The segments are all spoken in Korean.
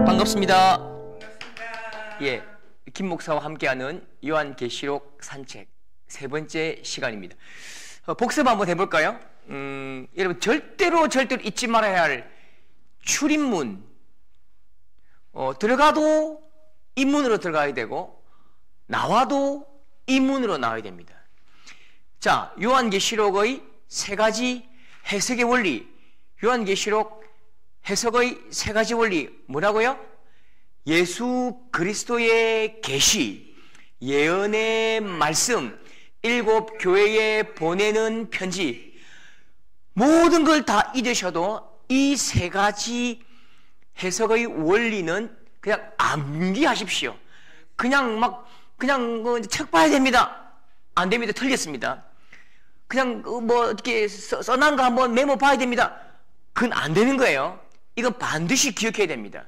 반갑습니다. 예, 김 목사와 함께하는 요한계시록 산책 세 번째 시간입니다. 복습 한번 해볼까요? 여러분 절대로 잊지 말아야 할 출입문. 들어가도 이 문으로 들어가야 되고 나와도 이 문으로 나와야 됩니다. 자, 요한계시록의 세 가지 해석의 원리. 요한계시록 해석의 세 가지 원리 뭐라고요? 예수 그리스도의 계시, 예언의 말씀, 일곱 교회에 보내는 편지. 모든 걸 다 잊으셔도 이 세 가지 해석의 원리는 그냥 암기하십시오. 그냥 책 봐야 됩니다. 안 됩니다. 틀렸습니다. 그냥 뭐 이렇게 써난 거 한번 메모 봐야 됩니다. 그건 안 되는 거예요. 이건 반드시 기억해야 됩니다.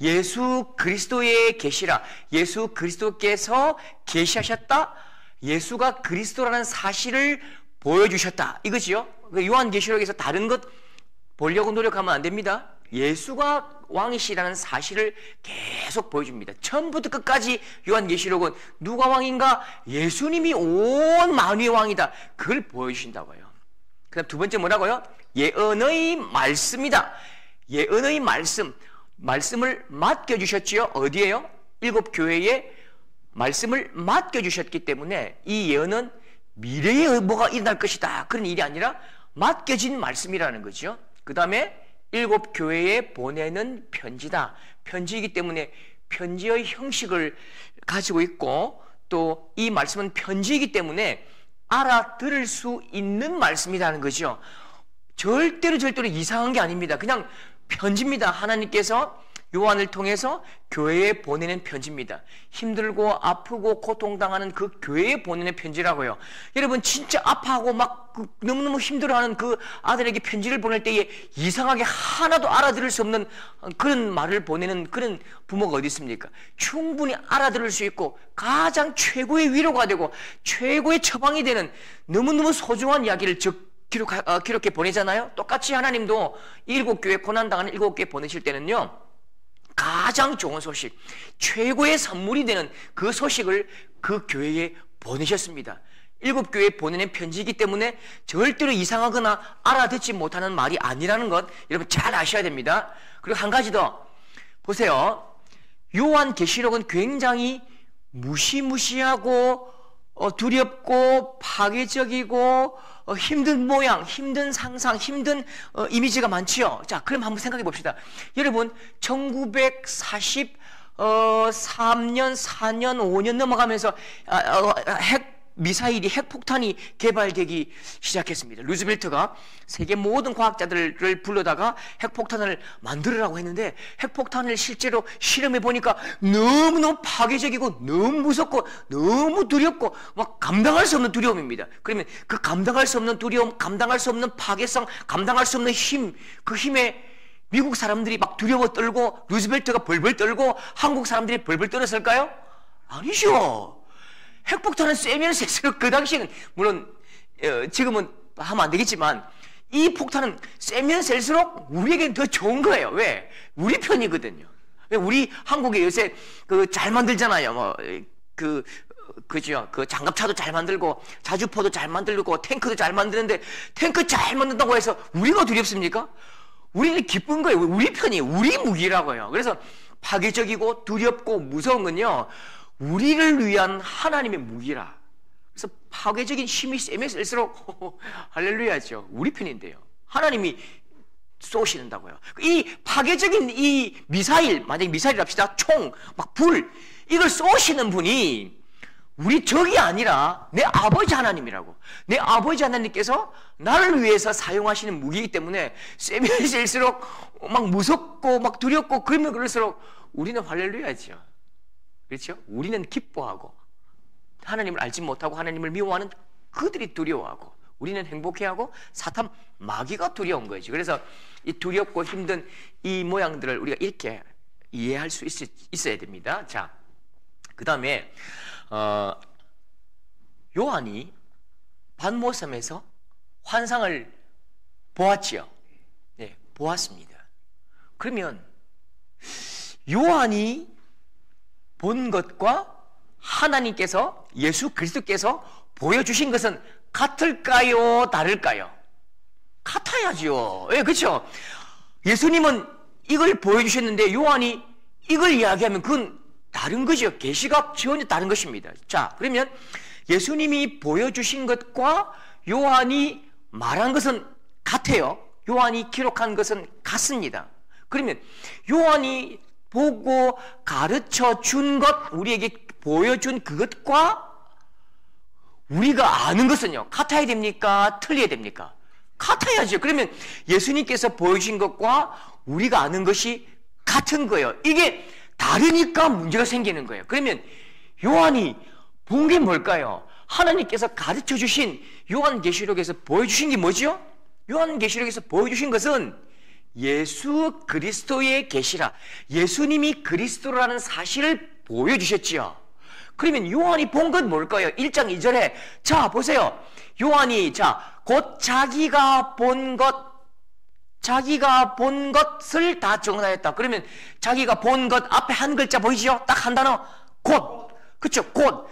예수 그리스도의 계시라. 예수 그리스도께서 계시하셨다. 예수가 그리스도라는 사실을 보여주셨다. 이거지요. 요한계시록에서 다른 것 보려고 노력하면 안 됩니다. 예수가 왕이시라는 사실을 계속 보여줍니다. 처음부터 끝까지 요한계시록은 누가 왕인가? 예수님이 온 만유의 왕이다. 그걸 보여주신다고요. 그 다음 두 번째 뭐라고요? 예언의 말씀이다. 예언의 말씀을 맡겨주셨지요. 어디에요? 일곱 교회에 말씀을 맡겨주셨기 때문에 이 예언은 미래에 뭐가 일어날 것이다. 그런 일이 아니라 맡겨진 말씀이라는 거죠. 그 다음에 일곱 교회에 보내는 편지다. 편지이기 때문에 편지의 형식을 가지고 있고 또 이 말씀은 편지이기 때문에 알아들을 수 있는 말씀이라는 거죠. 절대로 이상한 게 아닙니다. 그냥 편지입니다. 하나님께서 요한을 통해서 교회에 보내는 편지입니다. 힘들고 아프고 고통당하는 그 교회에 보내는 편지라고요. 여러분 진짜 아파하고 막 너무너무 힘들어하는 그 아들에게 편지를 보낼 때에 이상하게 하나도 알아들을 수 없는 그런 말을 보내는 그런 부모가 어디 있습니까? 충분히 알아들을 수 있고 가장 최고의 위로가 되고 최고의 처방이 되는 너무너무 소중한 이야기를 기록해 보내잖아요. 똑같이 하나님도 일곱 교회 고난당하는 일곱 교회 보내실 때는요, 가장 좋은 소식, 최고의 선물이 되는 그 소식을 그 교회에 보내셨습니다. 일곱 교회에 보내는 편지이기 때문에 절대로 이상하거나 알아듣지 못하는 말이 아니라는 것 여러분 잘 아셔야 됩니다. 그리고 한 가지 더 보세요. 요한계시록은 굉장히 무시무시하고 두렵고 파괴적이고 힘든 모양, 힘든 상상, 힘든 이미지가 많지요. 자, 그럼 한번 생각해 봅시다. 여러분 1943년, 4년, 5년 넘어가면서 미사일이 핵폭탄이 개발되기 시작했습니다. 루즈벨트가 세계 모든 과학자들을 불러다가 핵폭탄을 만들으라고 했는데 핵폭탄을 실제로 실험해 보니까 너무너무 파괴적이고 너무 무섭고 너무 두렵고 막 감당할 수 없는 두려움입니다. 그러면 그 감당할 수 없는 두려움, 감당할 수 없는 파괴성, 감당할 수 없는 힘, 그 힘에 미국 사람들이 막 두려워 떨고 루즈벨트가 벌벌 떨고 한국 사람들이 벌벌 떨었을까요? 아니죠. 핵폭탄은 쐬면 셀수록 그 당시에는 물론 지금은 하면 안 되겠지만 이 폭탄은 쐬면 셀수록 우리에게는 더 좋은 거예요. 왜? 우리 편이거든요. 왜? 우리 한국에 요새 잘 만들잖아요. 그죠? 그 장갑차도 잘 만들고 자주포도 잘 만들고 탱크도 잘 만드는데 탱크 잘 만든다고 해서 우리가 두렵습니까? 우리는 기쁜 거예요. 우리 편이 우리 무기라고요. 그래서 파괴적이고 두렵고 무서운 건요, 우리를 위한 하나님의 무기라. 그래서 파괴적인 힘이 세면 쓸수록 할렐루야죠. 우리 편인데요. 하나님이 쏘시는다고요. 이 파괴적인 이 미사일, 만약에 미사일이랍시다. 총, 막 불, 이걸 쏘시는 분이 우리 적이 아니라 내 아버지 하나님이라고. 내 아버지 하나님께서 나를 위해서 사용하시는 무기이기 때문에 세면 쓸수록 막 무섭고 막 두렵고 그러면 그럴수록 우리는 할렐루야죠. 그렇죠? 우리는 기뻐하고 하나님을 알지 못하고 하나님을 미워하는 그들이 두려워하고 우리는 행복해하고 사탄 마귀가 두려운 거죠. 그래서 이 두렵고 힘든 이 모양들을 우리가 이렇게 이해할 수 있어야 됩니다. 자, 그 다음에 요한이 반모섬에서 환상을 보았지요. 네, 보았습니다. 그러면 요한이 본 것과 하나님께서 예수 그리스도께서 보여주신 것은 같을까요? 다를까요? 같아야죠. 예, 그렇죠. 예수님은 이걸 보여주셨는데 요한이 이걸 이야기하면 그건 다른 거죠. 계시가 전혀 다른 것입니다. 자, 그러면 예수님이 보여주신 것과 요한이 말한 것은 같아요. 요한이 기록한 것은 같습니다. 그러면 요한이 보고 가르쳐 준 것, 우리에게 보여준 그것과 우리가 아는 것은요, 같아야 됩니까? 틀려야 됩니까? 같아야죠. 그러면 예수님께서 보여주신 것과 우리가 아는 것이 같은 거예요. 이게 다르니까 문제가 생기는 거예요. 그러면 요한이 본 게 뭘까요? 하나님께서 가르쳐 주신 요한계시록에서 보여주신 게 뭐죠? 요한계시록에서 보여주신 것은 예수 그리스도의 계시라, 예수님이 그리스도라는 사실을 보여주셨지요. 그러면 요한이 본 건 뭘까요? 1장 2절에 자 보세요. 요한이 곧 자기가 본 것을 다 정언하였다. 그러면 자기가 본 것 앞에 한 글자 보이시죠? 딱 한 단어, 곧. 그렇죠? 곧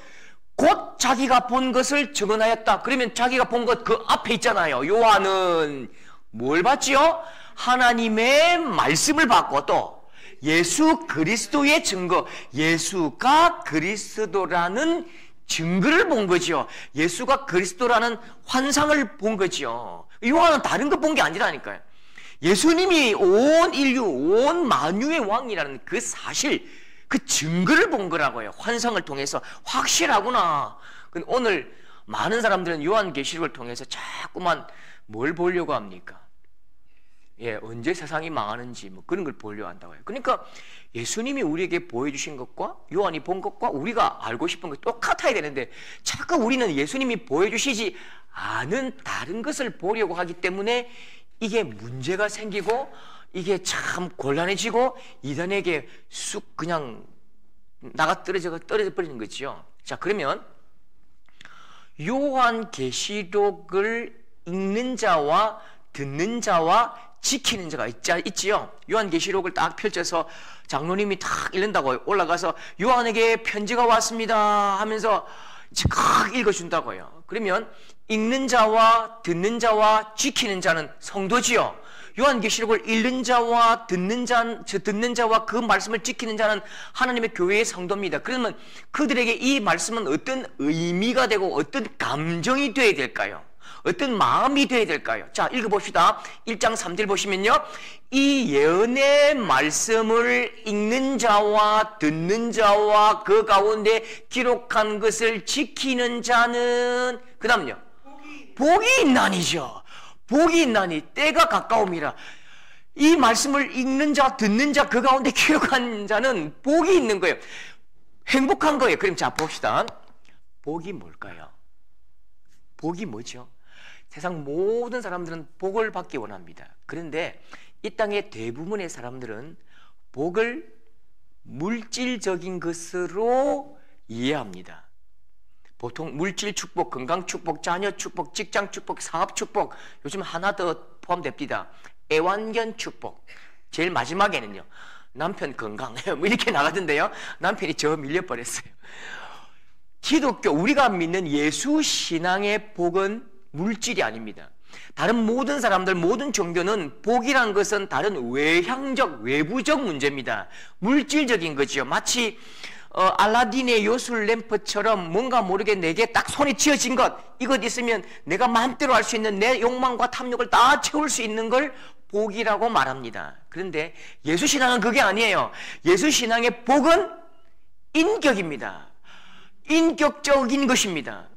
자기가 본 것을 증언하였다. 그러면 자기가 본 것 그 앞에 있잖아요. 요한은 뭘 봤지요? 하나님의 말씀을 받고 또 예수 그리스도의 증거, 예수가 그리스도라는 증거를 본 거죠. 예수가 그리스도라는 환상을 본 거죠. 요한은 다른 거 본 게 아니라니까요. 예수님이 온 인류, 온 만유의 왕이라는 그 사실, 그 증거를 본 거라고요. 환상을 통해서. 확실하구나. 근데 오늘 많은 사람들은 요한계시록을 통해서 자꾸만 뭘 보려고 합니까? 예, 언제 세상이 망하는지 뭐 그런 걸 보려고 한다고 해요. 그러니까 예수님이 우리에게 보여주신 것과 요한이 본 것과 우리가 알고 싶은 것 똑같아야 되는데 자꾸 우리는 예수님이 보여주시지 않은 다른 것을 보려고 하기 때문에 이게 문제가 생기고 이게 참 곤란해지고 이단에게 쑥 그냥 떨어져 버리는 거죠. 자, 그러면 요한계시록을 읽는 자와 듣는 자와 지키는 자가 있지요. 요한계시록을 딱 펼쳐서 장로님이 딱 읽는다고요. 올라가서 요한에게 편지가 왔습니다 하면서 칵 읽어준다고요. 그러면 읽는 자와 듣는 자와 지키는 자는 성도지요. 요한계시록을 읽는 자와 듣는 자와 그 말씀을 지키는 자는 하나님의 교회의 성도입니다. 그러면 그들에게 이 말씀은 어떤 의미가 되고 어떤 감정이 되어야 될까요? 어떤 마음이 되어야 될까요? 자, 읽어봅시다. 1장 3절 보시면요. 이 예언의 말씀을 읽는 자와 듣는 자와 그 가운데 기록한 것을 지키는 자는 그 다음요. 복이 있나니죠. 복이 있나니 때가 가까움이라. 이 말씀을 읽는 자, 듣는 자, 그 가운데 기록한 자는 복이 있는 거예요. 행복한 거예요. 그럼 자, 봅시다. 복이 뭘까요? 복이 뭐죠? 세상 모든 사람들은 복을 받기 원합니다. 그런데 이 땅의 대부분의 사람들은 복을 물질적인 것으로 이해합니다. 보통 물질 축복, 건강 축복, 자녀 축복, 직장 축복, 사업 축복, 요즘 하나 더 포함됩니다. 애완견 축복. 제일 마지막에는요, 남편 건강 뭐 이렇게 나가던데요. 남편이 저 밀려버렸어요. 기독교, 우리가 믿는 예수 신앙의 복은 물질이 아닙니다. 다른 모든 사람들, 모든 종교는 복이란 것은 다른 외향적, 외부적 문제입니다. 물질적인 거죠. 마치 알라딘의 요술 램프처럼 뭔가 모르게 내게 딱 손에 쥐어진 것, 이것 있으면 내가 마음대로 할 수 있는 내 욕망과 탐욕을 다 채울 수 있는 걸 복이라고 말합니다. 그런데 예수신앙은 그게 아니에요. 예수신앙의 복은 인격입니다. 인격적인 것입니다.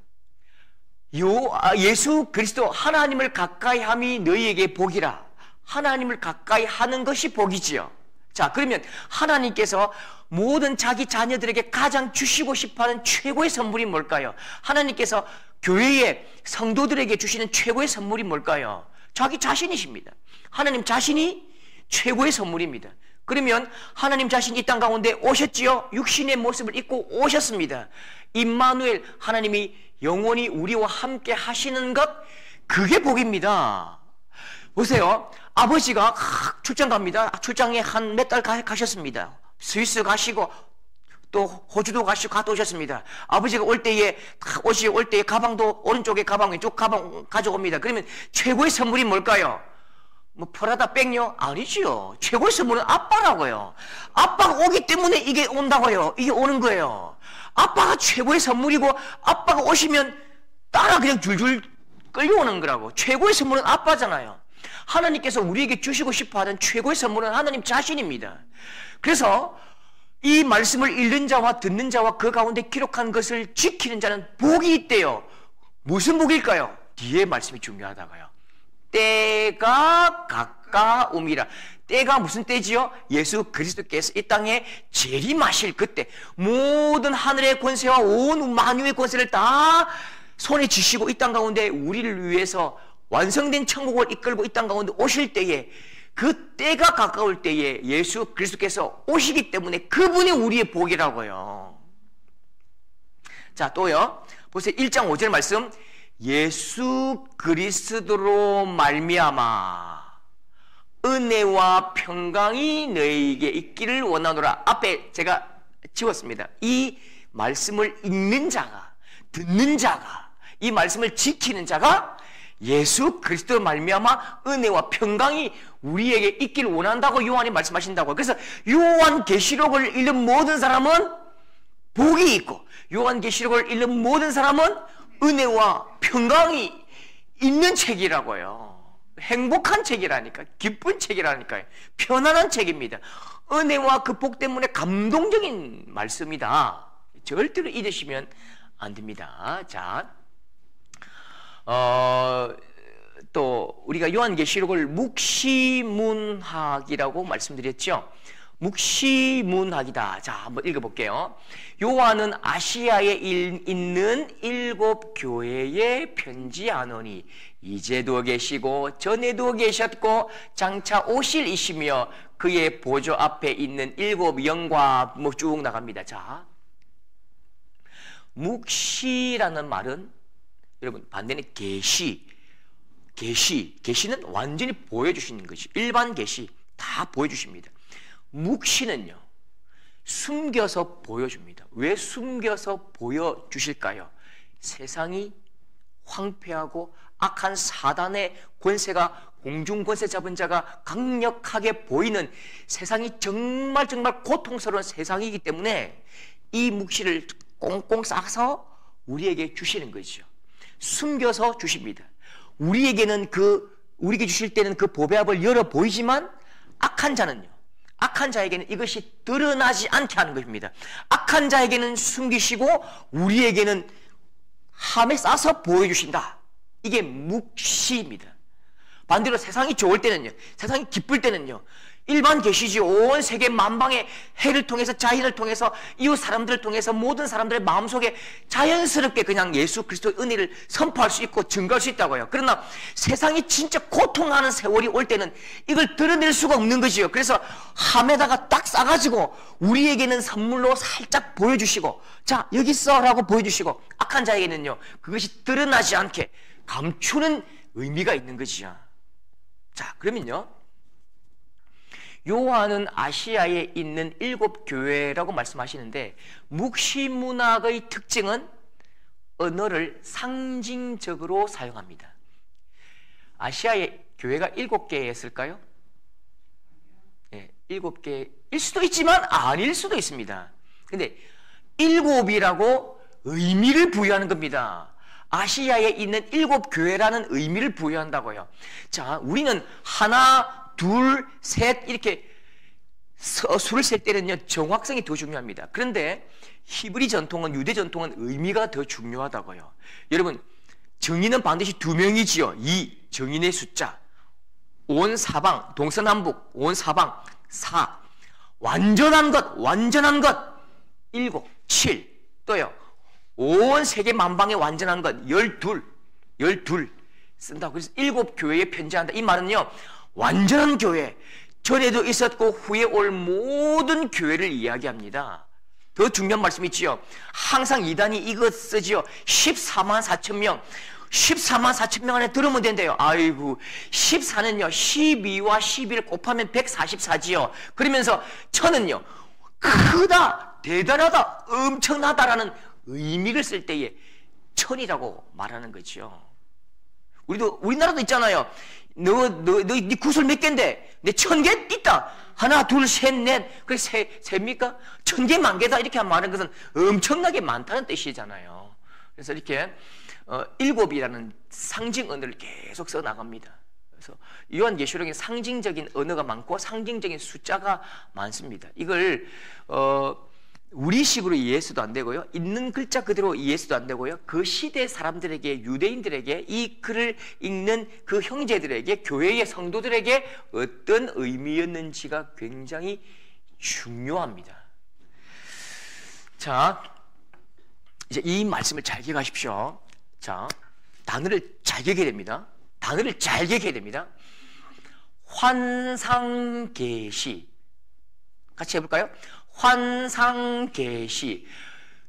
예수 그리스도 하나님을 가까이 함이 너희에게 복이라. 하나님을 가까이 하는 것이 복이지요. 자, 그러면 하나님께서 모든 자기 자녀들에게 가장 주시고 싶어하는 최고의 선물이 뭘까요? 하나님께서 교회의 성도들에게 주시는 최고의 선물이 뭘까요? 자기 자신이십니다. 하나님 자신이 최고의 선물입니다. 그러면 하나님 자신이 이 땅 가운데 오셨지요. 육신의 모습을 입고 오셨습니다. 임마누엘, 하나님이 영원히 우리와 함께 하시는 것, 그게 복입니다. 보세요. 아버지가 출장 갑니다. 출장에 한 몇 달 가셨습니다. 스위스 가시고 또 호주도 가시고 갔다 오셨습니다. 아버지가 올 때에 가방도 오른쪽에 가방, 왼쪽 가방 가져옵니다. 그러면 최고의 선물이 뭘까요? 뭐 프라다 백요? 아니지요. 최고의 선물은 아빠라고요. 아빠가 오기 때문에 이게 온다고요. 이게 오는 거예요. 아빠가 최고의 선물이고 아빠가 오시면 따라 그냥 줄줄 끌려오는 거라고. 최고의 선물은 아빠잖아요. 하나님께서 우리에게 주시고 싶어하는 최고의 선물은 하나님 자신입니다. 그래서 이 말씀을 읽는 자와 듣는 자와 그 가운데 기록한 것을 지키는 자는 복이 있대요. 무슨 복일까요? 뒤에 말씀이 중요하다고요. 때가 가까움이라. 때가 무슨 때지요? 예수 그리스도께서 이 땅에 재림하실 그때, 모든 하늘의 권세와 온 만유의 권세를 다 손에 쥐시고 이 땅 가운데 우리를 위해서 완성된 천국을 이끌고 이 땅 가운데 오실 때에, 그 때가 가까울 때에 예수 그리스도께서 오시기 때문에 그분이 우리의 복이라고요. 자, 또요. 보세요. 1장 5절 말씀. 예수 그리스도로 말미암아 은혜와 평강이 너희에게 있기를 원하노라. 앞에 제가 지웠습니다. 이 말씀을 읽는 자가, 듣는 자가, 이 말씀을 지키는 자가 예수 그리스도로 말미암아 은혜와 평강이 우리에게 있기를 원한다고 요한이 말씀하신다고. 그래서 요한계시록을 읽는 모든 사람은 복이 있고, 요한계시록을 읽는 모든 사람은 은혜와 평강이 있는 책이라고요. 행복한 책이라니까, 기쁜 책이라니까요. 편안한 책입니다. 은혜와 그 복 때문에 감동적인 말씀이다. 절대로 잊으시면 안 됩니다. 자, 또 우리가 요한계시록을 묵시문학이라고 말씀드렸죠. 묵시문학이다. 자, 한번 읽어볼게요. 요한은 아시아에 있는 7 교회에 편지하노니 이제도 계시고 전에도 계셨고 장차 오실 이시며 그의 보좌 앞에 있는 7 영과 뭐 쭉 나갑니다. 자, 묵시라는 말은 여러분 반대는 계시는 완전히 보여주시는 것이, 일반 계시 다 보여주십니다. 묵시는요, 숨겨서 보여줍니다. 왜 숨겨서 보여주실까요? 세상이 황폐하고 악한 사단의 권세가, 공중 권세 잡은 자가 강력하게 보이는 세상이 정말 고통스러운 세상이기 때문에 이 묵시를 꽁꽁 싸서 우리에게 주시는 것이죠. 숨겨서 주십니다. 우리에게 주실 때는 그 보배압을 열어 보이지만 악한 자에게는 이것이 드러나지 않게 하는 것입니다. 악한 자에게는 숨기시고 우리에게는 함에 싸서 보여주신다. 이게 묵시입니다. 반대로 세상이 좋을 때는요, 세상이 기쁠 때는요, 일반 계시지. 온 세계 만방의 해를 통해서, 자연을 통해서, 이웃 사람들을 통해서 모든 사람들의 마음속에 자연스럽게 그냥 예수 그리스도의 은혜를 선포할 수 있고 증거할 수 있다고요. 그러나 세상이 진짜 고통하는 세월이 올 때는 이걸 드러낼 수가 없는 거지요. 그래서 함에다가 딱 싸가지고 우리에게는 선물로 살짝 보여주시고, 자, 여기 있어 라고 보여주시고, 악한 자에게는요, 그것이 드러나지 않게 감추는 의미가 있는 것이죠. 자, 그러면요, 요한은 아시아에 있는 7 교회라고 말씀하시는데, 묵시문학의 특징은 언어를 상징적으로 사용합니다. 아시아의 교회가 7개였을까요? 네, 7개일 수도 있지만 아닐 수도 있습니다. 근데 7이라고 의미를 부여하는 겁니다. 아시아에 있는 7 교회라는 의미를 부여한다고요. 자, 우리는 하나, 둘, 셋 이렇게 수를 셀 때는요, 정확성이 더 중요합니다. 그런데 히브리 전통은, 유대 전통은 의미가 더 중요하다고요. 여러분, 정인은 반드시 2명이지요. 2, 정인의 숫자. 온 사방, 동서남북, 온 사방, 4. 완전한 것, 7, 7. 또요, 온 세계 만방의 완전한 것, 12 쓴다고. 그래서 7 교회에 편지한다. 이 말은요, 완전한 교회, 전에도 있었고 후에 올 모든 교회를 이야기합니다. 더 중요한 말씀이 있지요. 항상 이단이 이거 쓰지요. 14만 4천 명. 14만 4천 명 안에 들으면 된대요. 아이고, 14는요, 12와 11을 곱하면 144지요. 그러면서 1000은요, 크다, 대단하다, 엄청나다라는 의미를 쓸 때에 1000이라고 말하는 거죠. 우리나라도 있잖아요. 네 구슬 몇 개인데? 내 1000개 있다. 하나, 둘, 셋, 넷. 그게 셉니까? 1000개, 10,000개다. 이렇게 말하는 것은 엄청나게 많다는 뜻이잖아요. 그래서 이렇게, 7이라는 상징 언어를 계속 써 나갑니다. 그래서 요한계시록에 상징적인 언어가 많고 상징적인 숫자가 많습니다. 이걸, 우리식으로 이해해서도 안 되고요. 있는 글자 그대로 이해해서도 안 되고요. 그 시대 사람들에게, 유대인들에게, 이 글을 읽는 그 형제들에게, 교회의 성도들에게 어떤 의미였는지가 굉장히 중요합니다. 자, 이제 이 말씀을 잘 기억하십시오. 자, 단어를 잘 기억해야 됩니다. 단어를 잘 기억해야 됩니다. 환상계시. 같이 해볼까요? 환상계시.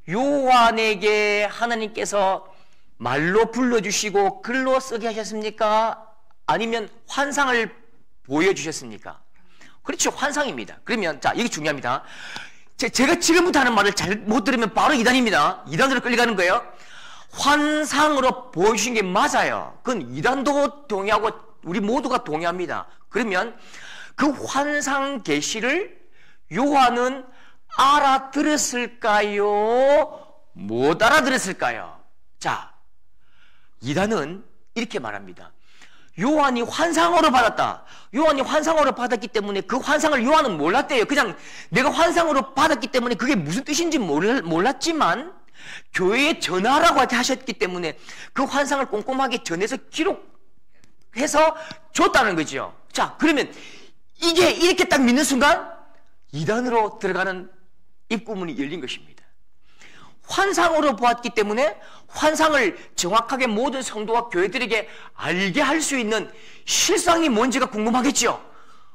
요한에게 하나님께서 말로 불러주시고 글로 쓰게 하셨습니까? 아니면 환상을 보여주셨습니까? 그렇죠. 환상입니다. 그러면 자, 이게 중요합니다. 제가 지금부터 하는 말을 잘 못 들으면 바로 이단입니다. 이단으로 끌려가는 거예요. 환상으로 보여주신 게 맞아요. 그건 이단도 동의하고 우리 모두가 동의합니다. 그러면 그 환상 계시를 요한은 알아들었을까요? 못 알아들었을까요? 자, 이단은 이렇게 말합니다. 요한이 환상으로 받았다. 요한이 환상으로 받았기 때문에 그 환상을 요한은 몰랐대요. 그냥 내가 환상으로 받았기 때문에 그게 무슨 뜻인지 몰랐지만 교회에 전하라고 하셨기 때문에 그 환상을 꼼꼼하게 전해서 기록해서 줬다는 거죠. 자, 그러면 이게 이렇게 딱 믿는 순간 이단으로 들어가는 입구문이 열린 것입니다. 환상으로 보았기 때문에 환상을 정확하게 모든 성도와 교회들에게 알게 할 수 있는 실상이 뭔지가 궁금하겠죠.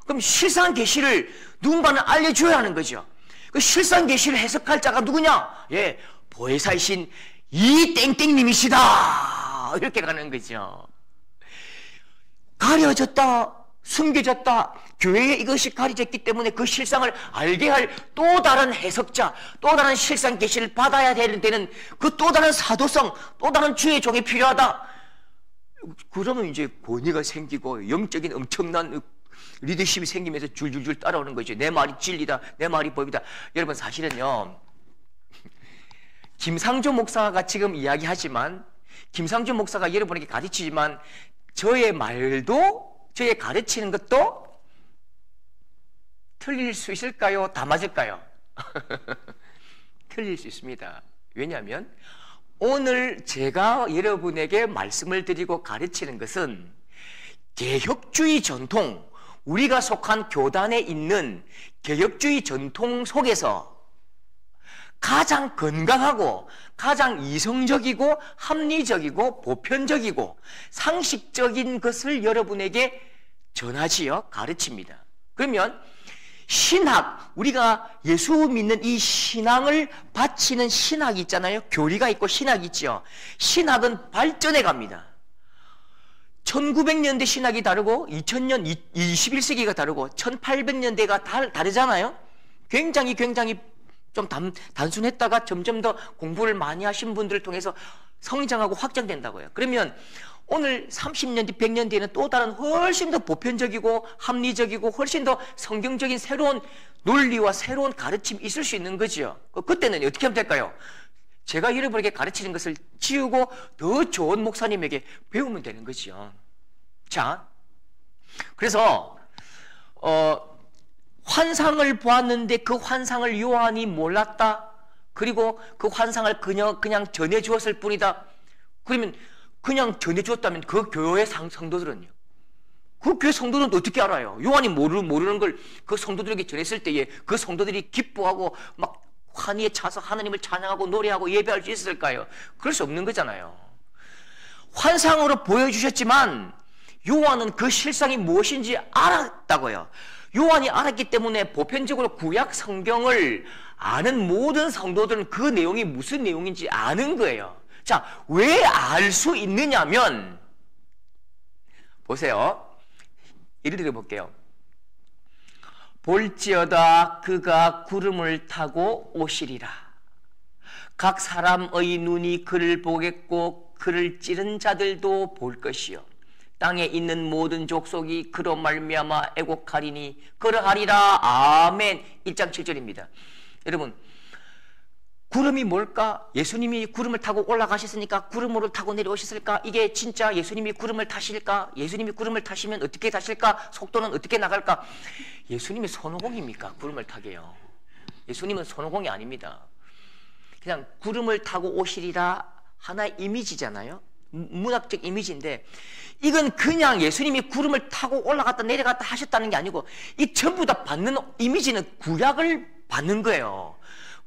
그럼 실상 계시를 누군가는 알려줘야 하는 거죠. 그 실상 계시를 해석할 자가 누구냐? 예, 보혜사이신 이 땡땡님이시다. 이렇게 가는 거죠. 가려졌다, 숨겨졌다, 교회에 이것이 가려졌기 때문에 그 실상을 알게 할 또 다른 해석자, 또 다른 실상 계시를 받아야 되는 그 또 다른 사도성, 또 다른 주의 종이 필요하다. 그러면 이제 권위가 생기고 영적인 엄청난 리더십이 생기면서 줄줄줄 따라오는 거죠. 내 말이 진리다, 내 말이 법이다. 여러분, 사실은요, 김상조 목사가 지금 이야기하지만, 김상조 목사가 여러분에게 가르치지만 저의 말도, 저의 가르치는 것도 틀릴 수 있을까요? 다 맞을까요? 틀릴 수 있습니다. 왜냐하면 오늘 제가 여러분에게 말씀을 드리고 가르치는 것은 개혁주의 전통, 우리가 속한 교단에 있는 개혁주의 전통 속에서 가장 건강하고 가장 이성적이고 합리적이고 보편적이고 상식적인 것을 여러분에게 전하지요, 가르칩니다. 그러면 신학, 우리가 예수 믿는 이 신앙을 바치는 신학이 있잖아요. 교리가 있고 신학이 있죠. 신학은 발전해 갑니다. 1900년대 신학이 다르고 2000년, 21세기가 다르고 1800년대가 다르잖아요. 굉장히 좀 단순했다가 점점 더 공부를 많이 하신 분들을 통해서 성장하고 확장된다고요. 그러면 오늘 30년 뒤, 100년 뒤에는 또 다른 훨씬 더 보편적이고 합리적이고 훨씬 더 성경적인 새로운 논리와 새로운 가르침이 있을 수 있는 거죠. 그때는 어떻게 하면 될까요? 제가 여러분에게 가르치는 것을 지우고 더 좋은 목사님에게 배우면 되는 거죠. 자, 그래서 환상을 보았는데 그 환상을 요한이 몰랐다. 그리고 그 환상을 그냥 전해주었을 뿐이다. 그러면 그냥 전해주었다면 그 교회 성도들은요? 그 교회 성도들은 어떻게 알아요? 요한이 모르는 걸 그 성도들에게 전했을 때에 그 성도들이 기뻐하고 막 환희에 차서 하나님을 찬양하고 노래하고 예배할 수 있을까요? 그럴 수 없는 거잖아요. 환상으로 보여주셨지만 요한은 그 실상이 무엇인지 알았다고요. 요한이 알았기 때문에 보편적으로 구약 성경을 아는 모든 성도들은 그 내용이 무슨 내용인지 아는 거예요. 자, 왜 알 수 있느냐면 보세요. 예를 들어 볼게요. 볼지어다 그가 구름을 타고 오시리라. 각 사람의 눈이 그를 보겠고 그를 찌른 자들도 볼 것이요. 땅에 있는 모든 족속이 그로 말미암아 애곡하리니 그러하리라. 아멘. 1장 7절입니다. 여러분, 구름이 뭘까? 예수님이 구름을 타고 올라가셨으니까 구름으로 타고 내려오셨을까? 이게 진짜 예수님이 구름을 타실까? 예수님이 구름을 타시면 어떻게 타실까? 속도는 어떻게 나갈까? 예수님이 손오공입니까? 구름을 타게요. 예수님은 손오공이 아닙니다. 그냥 구름을 타고 오시리라 하나의 이미지잖아요. 문학적 이미지인데 이건 그냥 예수님이 구름을 타고 올라갔다 내려갔다 하셨다는 게 아니고 이 전부 다 받는 이미지는 구약을 받는 거예요.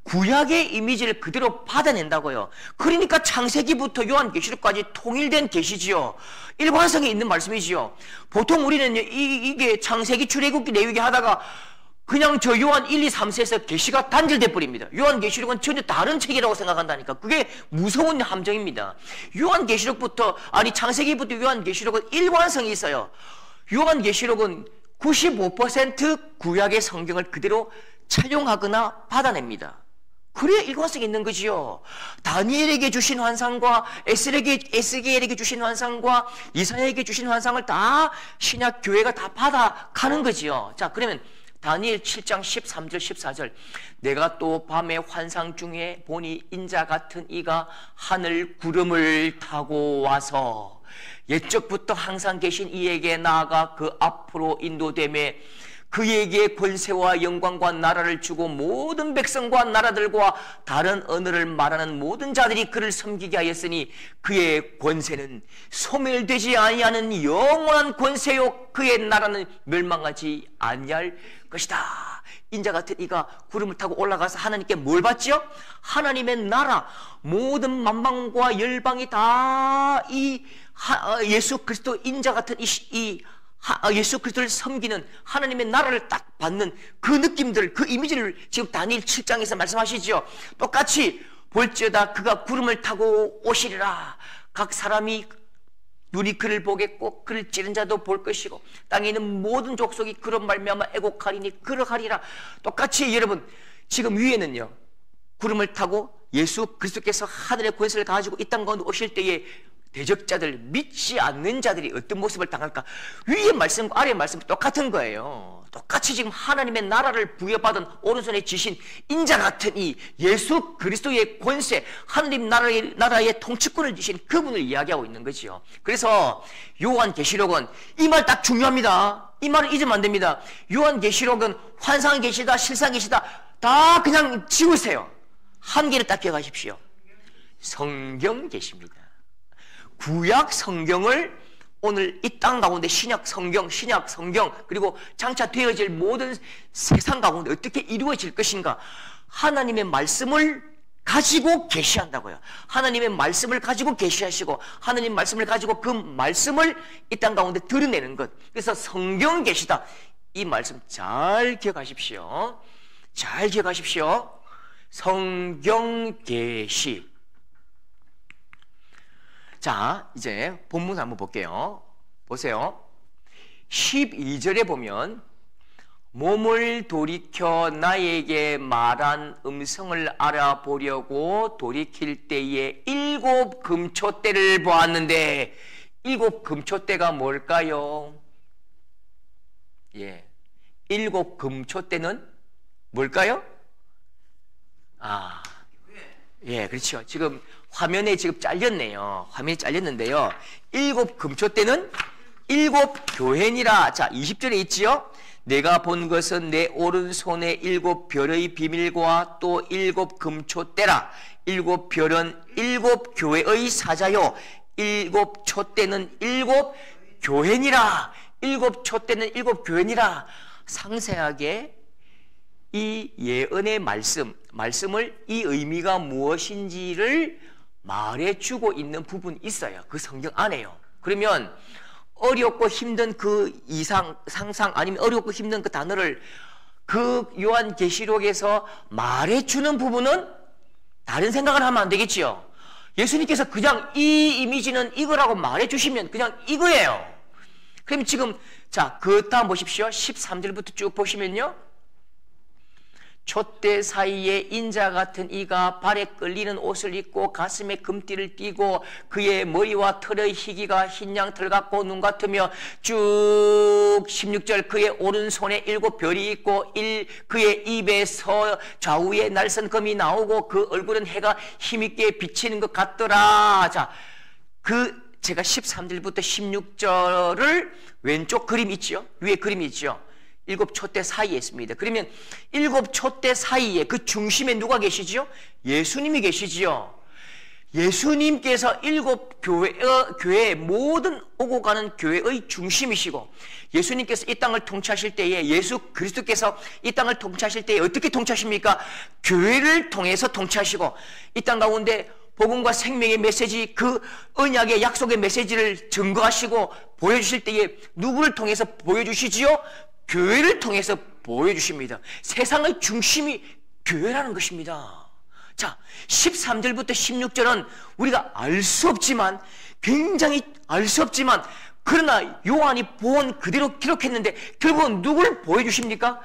구약의 이미지를 그대로 받아낸다고요. 그러니까 창세기부터 요한계시록까지 통일된 계시지요. 일관성이 있는 말씀이지요. 보통 우리는 이게 창세기, 출애굽기, 레위기 하다가 그냥 저 요한 1, 2, 3세에서 계시가 단절돼 버립니다. 요한계시록은 전혀 다른 책이라고 생각한다니까. 그게 무서운 함정입니다. 요한계시록부터 아니 창세기부터 요한계시록은 일관성이 있어요. 요한계시록은 95% 구약의 성경을 그대로 차용하거나 받아냅니다. 그래야 일관성이 있는 거지요. 다니엘에게 주신 환상과 에스겔에게 주신 환상과 이사야에게 주신 환상을 다 신약 교회가 다 받아가는 거지요. 자, 그러면 다니엘 7장 13절 14절 내가 또 밤에 환상 중에 보니 인자 같은 이가 하늘 구름을 타고 와서 옛적부터 항상 계신 이에게 나아가 그 앞으로 인도되매 그에게 권세와 영광과 나라를 주고 모든 백성과 나라들과 다른 언어를 말하는 모든 자들이 그를 섬기게 하였으니 그의 권세는 소멸되지 아니하는 영원한 권세요 그의 나라는 멸망하지 아니할 것이다. 인자 같은 이가 구름을 타고 올라가서 하나님께 뭘 받죠? 하나님의 나라 모든 만방과 열방이 다 이 예수 그리스도 인자 같은 예수 그리스도를 섬기는 하나님의 나라를 딱 받는 그 느낌들, 그 이미지를 지금 다니엘 7장에서 말씀하시죠. 똑같이 볼지어다 그가 구름을 타고 오시리라. 각 사람이 눈이 그를 보겠고 그를 찌른 자도 볼 것이고 땅에 있는 모든 족속이 그로 말미암아 애곡하리니 그러하리라. 똑같이 여러분 지금 위에는요 구름을 타고 예수 그리스도께서 하늘의 권세를 가지고 이 땅 가운데 오실 때에 대적자들, 믿지 않는 자들이 어떤 모습을 당할까? 위의 말씀과 아래의 말씀이 똑같은 거예요. 똑같이 지금 하나님의 나라를 부여받은 오른손에 쥐신 인자 같은 이 예수 그리스도의 권세, 하나님 나라의 통치권을 쥐신 그분을 이야기하고 있는 거지요. 그래서 요한계시록은 이 말 딱 중요합니다. 이 말을 잊으면 안 됩니다. 요한계시록은 환상 계시다, 실상 계시다 다 그냥 지우세요. 한 개를 딱 기억하십시오. 성경 계시입니다. 구약 성경을 오늘 이 땅 가운데 신약 성경 그리고 장차 되어질 모든 세상 가운데 어떻게 이루어질 것인가 하나님의 말씀을 가지고 계시한다고요. 하나님의 말씀을 가지고 계시하시고 하나님 말씀을 가지고 그 말씀을 이 땅 가운데 드러내는 것. 그래서 성경 계시다. 이 말씀 잘 기억하십시오. 잘 기억하십시오. 성경 계시. 자, 이제 본문 한번 볼게요. 보세요. 12절에 보면 몸을 돌이켜 나에게 말한 음성을 알아보려고 돌이킬 때에 7 금초대를 보았는데 7 금초대가 뭘까요? 예, 7 금초대는 뭘까요? 예, 그렇죠. 지금 화면에 지금 잘렸네요. 화면이 잘렸는데요. 7 금초대는 7 교회니라. 자, 20절에 있지요. 내가 본 것은 내 오른손에 7 별의 비밀과 또 7 금초대라. 7 별은 7 교회의 사자요. 7 촛대는 7 교회니라. 7 촛대는 7 교회니라. 상세하게 이 예언의 말씀을 이 의미가 무엇인지를 말해주고 있는 부분이 있어요. 그 성경 안에요. 그러면 어렵고 힘든 그 상상 아니면 어렵고 힘든 그 단어를 그 요한계시록에서 말해주는 부분은 다른 생각을 하면 안 되겠지요. 예수님께서 그냥 이 이미지는 이거라고 말해주시면 그냥 이거예요. 그럼 지금 자, 그 다음 보십시오. 13절부터 쭉 보시면요. 촛대 사이에 인자 같은 이가 발에 끌리는 옷을 입고 가슴에 금띠를 띠고 그의 머리와 털의 희기가 흰 양털 같고 눈 같으며 쭉 16절 그의 오른손에 7별이 있고 그의 입에서 좌우에 날선 검이 나오고 그 얼굴은 해가 힘있게 비치는 것 같더라. 자, 제가 13절부터 16절을 왼쪽 그림 있죠? 위에 그림이 있죠? 7촛대 사이에 있습니다. 그러면 7촛대 사이에 그 중심에 누가 계시지요? 예수님이 계시지요. 예수님께서 7교회의 모든 오고 가는 교회의 중심이시고 예수님께서 이 땅을 통치하실 때에 예수 그리스도께서 이 땅을 통치하실 때에 어떻게 통치하십니까? 교회를 통해서 통치하시고 이 땅 가운데 복음과 생명의 메시지 그 언약의 약속의 메시지를 증거하시고 보여주실 때에 누구를 통해서 보여주시지요? 교회를 통해서 보여주십니다. 세상의 중심이 교회라는 것입니다. 자, 13절부터 16절은 우리가 알 수 없지만 굉장히 알 수 없지만 그러나 요한이 본 그대로 기록했는데 결국은 누구를 보여주십니까?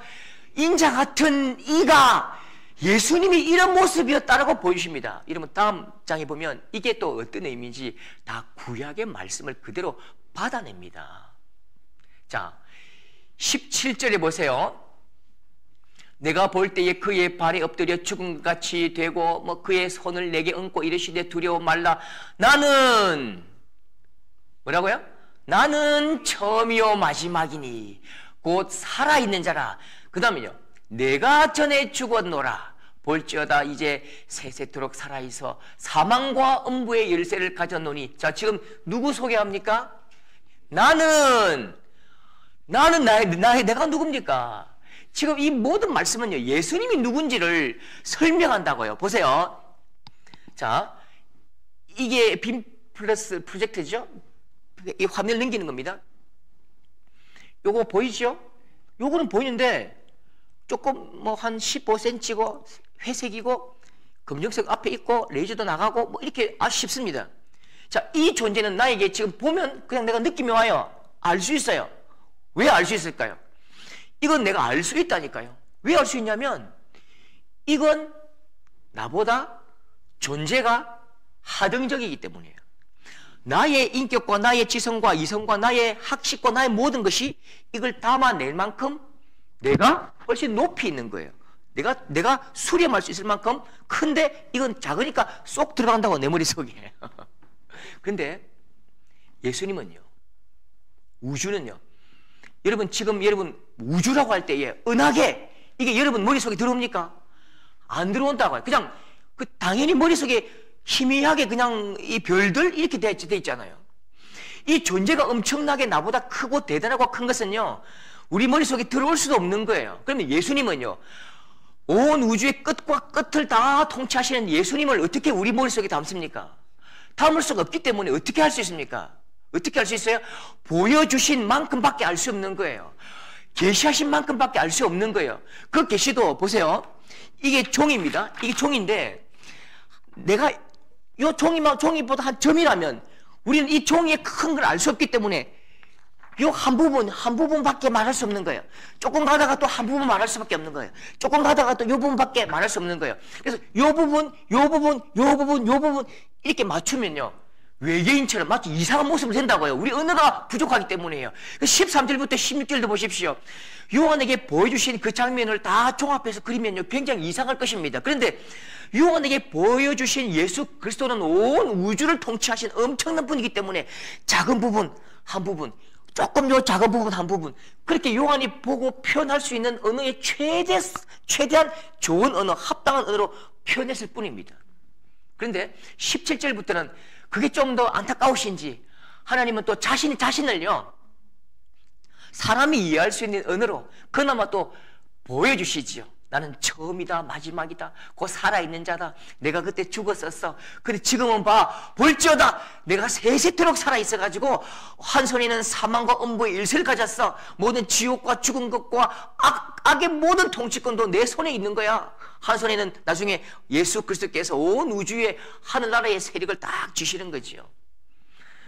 인자 같은 이가 예수님이 이런 모습이었다라고 보여주십니다. 이러면 다음 장에 보면 이게 또 어떤 의미인지 다 구약의 말씀을 그대로 받아냅니다. 자, 17절에 보세요. 내가 볼 때에 그의 발에 엎드려 죽음같이 되고 그의 손을 내게 얹고 이르시되 두려워 말라. 나는 뭐라고요? 나는 처음이요 마지막이니 곧 살아있는 자라. 그 다음에요. 내가 전에 죽었노라. 볼지어다 이제 세세토록 살아있어 사망과 음부의 열쇠를 가졌노니. 자, 지금 누구 소개합니까? 내가 누굽니까? 지금 이 모든 말씀은요, 예수님이 누군지를 설명한다고요. 보세요. 자, 이게 빔 플러스 프로젝트죠? 이 화면을 넘기는 겁니다. 요거 보이죠? 요거는 보이는데, 조금 한 15cm고, 회색이고, 검정색 앞에 있고, 레이저도 나가고, 이렇게 쉽습니다. 자, 이 존재는 나에게 지금 보면 그냥 내가 느낌이 와요. 알 수 있어요. 왜 알 수 있을까요? 이건 내가 알 수 있다니까요. 왜 알 수 있냐면 이건 나보다 존재가 하등적이기 때문이에요. 나의 인격과 나의 지성과 이성과 나의 학식과 나의 모든 것이 이걸 담아낼 만큼 내가 훨씬 높이 있는 거예요. 내가 수렴할 수 있을 만큼 큰데 이건 작으니까 쏙 들어간다고 내 머릿속에. 그런데 예수님은요, 우주는요, 여러분 지금 우주라고 할 때에 은하계 이게 여러분 머릿속에 들어옵니까? 안 들어온다고요. 그냥 당연히 머릿속에 희미하게 그냥 이 별들 이렇게 돼 있잖아요. 이 존재가 엄청나게 나보다 크고 대단하고 큰 것은요, 우리 머릿속에 들어올 수도 없는 거예요. 그러면 예수님은요, 온 우주의 끝과 끝을 다 통치하시는 예수님을 어떻게 우리 머릿속에 담습니까? 담을 수가 없기 때문에 어떻게 할 수 있습니까? 어떻게 할 수 있어요? 보여주신 만큼밖에 알 수 없는 거예요. 계시하신 만큼밖에 알 수 없는 거예요. 그 계시도 보세요. 이게 종입니다. 이게 종인데 내가 이 종이보다 한 점이라면 우리는 이 종이의 큰 걸 알 수 없기 때문에 이 한 부분밖에 말할 수 없는 거예요. 조금 가다가 또 한 부분 말할 수밖에 없는 거예요. 조금 가다가 또 이 부분밖에 말할 수 없는 거예요. 그래서 이 부분 이렇게 맞추면요, 외계인처럼 마치 이상한 모습을 된다고요. 우리 언어가 부족하기 때문이에요. 13절부터 16절도 보십시오. 요한에게 보여주신 그 장면을 다 종합해서 그리면요, 굉장히 이상할 것입니다. 그런데 요한에게 보여주신 예수 그리스도는 온 우주를 통치하신 엄청난 분이기 때문에 작은 부분 한 부분, 조금 요 작은 부분 한 부분, 그렇게 요한이 보고 표현할 수 있는 언어의 최대한 좋은 언어, 합당한 언어로 표현했을 뿐입니다. 그런데 17절부터는 그게 좀 더 안타까우신지 하나님은 또 자신을요, 사람이 이해할 수 있는 언어로 그나마 또 보여주시지요. 나는 처음이다 마지막이다 곧 살아있는 자다. 내가 그때 죽었었어. 근데 지금은 봐 볼지어다 내가 세세토록 살아있어가지고 한 손에는 사망과 음부의 일세를 가졌어. 모든 지옥과 죽은 것과 악의 모든 통치권도 내 손에 있는 거야. 한 손에는 나중에 예수 그리스도께서 온 우주의 하늘나라의 세력을 딱 주시는 거지요.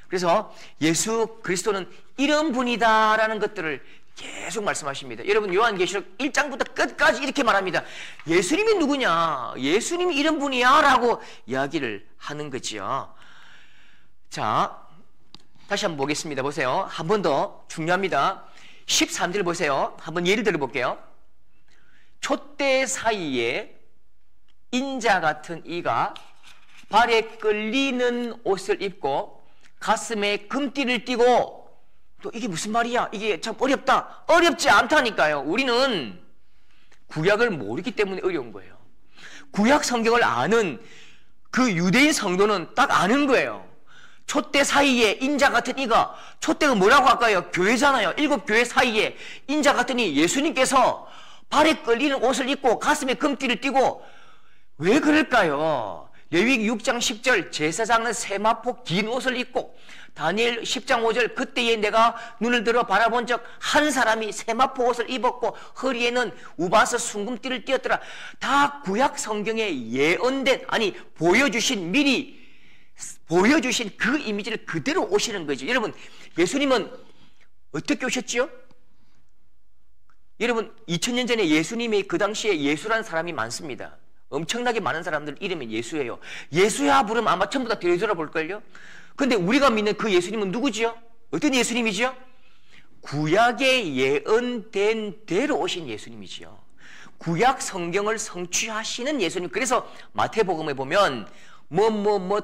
그래서 예수 그리스도는 이런 분이다라는 것들을 계속 말씀하십니다. 여러분 요한계시록 1장부터 끝까지 이렇게 말합니다. 예수님이 누구냐? 예수님이 이런 분이야 라고 이야기를 하는 거지요. 자, 다시 한번 보겠습니다. 보세요. 한 번 더 중요합니다. 13절 보세요. 한번 예를 들어 볼게요. 촛대 사이에 인자 같은 이가 발에 끌리는 옷을 입고 가슴에 금띠를 띠고, 또 이게 무슨 말이야? 이게 참 어렵다. 어렵지 않다니까요. 우리는 구약을 모르기 때문에 어려운 거예요. 구약 성경을 아는 그 유대인 성도는 딱 아는 거예요. 촛대 사이에 인자 같은 이가, 촛대가 뭐라고 할까요? 교회잖아요. 7교회 사이에 인자 같은 이 예수님께서 발에 끌리는 옷을 입고 가슴에 금띠를 띠고, 왜 그럴까요? 레위기 6장 10절 제사장은 세마포 긴 옷을 입고, 다니엘 10장 5절 그때에 내가 눈을 들어 바라본 적 한 사람이 세마포 옷을 입었고 허리에는 우바서 순금띠를 띠었더라. 다 구약 성경에 예언된, 아니 보여주신, 미리 보여주신 그 이미지를 그대로 오시는 거죠. 여러분 예수님은 어떻게 오셨지요? 여러분 2000년 전에 예수님이 그 당시에 예수라는 사람이 많습니다. 엄청나게 많은 사람들 이름이 예수예요. 예수야 부르면 아마 전부 다 되돌아 볼걸요. 근데 우리가 믿는 그 예수님은 누구지요? 어떤 예수님이지요? 구약에 예언된 대로 오신 예수님이지요. 구약 성경을 성취하시는 예수님. 그래서 마태복음에 보면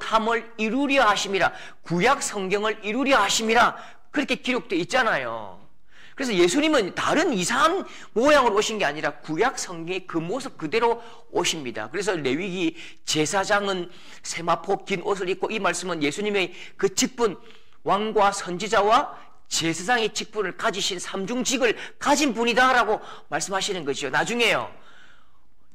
함을 이루려 하심이라, 구약 성경을 이루려 하심이라 그렇게 기록되어 있잖아요. 그래서 예수님은 다른 이상한 모양으로 오신 게 아니라 구약 성경의 그 모습 그대로 오십니다. 그래서 레위기 제사장은 세마포 긴 옷을 입고, 이 말씀은 예수님의 그 직분, 왕과 선지자와 제사장의 직분을 가지신 삼중직을 가진 분이다라고 말씀하시는 것이죠. 나중에요,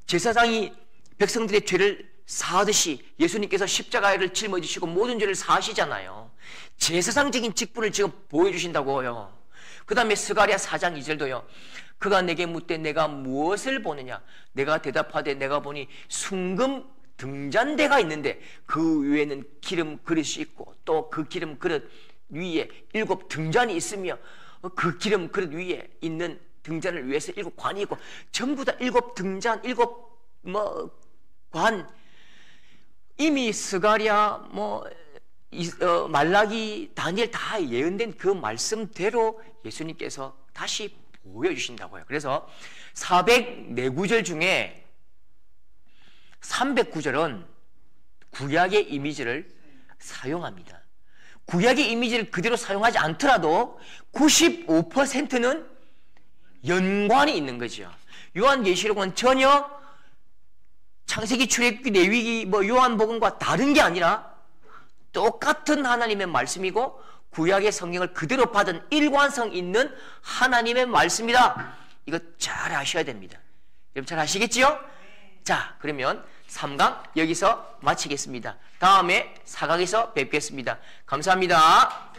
제사장이 백성들의 죄를 사하듯이 예수님께서 십자가를 짊어지시고 모든 죄를 사하시잖아요. 제사장적인 직분을 지금 보여주신다고요. 그 다음에 스가랴 4장 2절도요. 그가 내게 묻되 내가 무엇을 보느냐? 내가 대답하되 내가 보니 순금 등잔대가 있는데 그 위에는 기름 그릇이 있고, 또 그 기름 그릇 위에 7 등잔이 있으며, 그 기름 그릇 위에 있는 등잔을 위해서 7 관이 있고, 전부 다 7 등잔, 7 관. 이미 스가랴 말라기, 다니엘 다 예언된 그 말씀대로 예수님께서 다시 보여주신다고요. 그래서 404구절 중에 300구절은 구약의 이미지를 사용합니다. 구약의 이미지를 그대로 사용하지 않더라도 95%는 연관이 있는 거죠. 요한계시록은 전혀 창세기, 출애굽기, 레위기, 요한복음과 다른 게 아니라 똑같은 하나님의 말씀이고 구약의 성경을 그대로 받은 일관성 있는 하나님의 말씀이다. 이거 잘 아셔야 됩니다. 여러분 잘 아시겠지요? 자, 그러면 3강 여기서 마치겠습니다. 다음에 4강에서 뵙겠습니다. 감사합니다.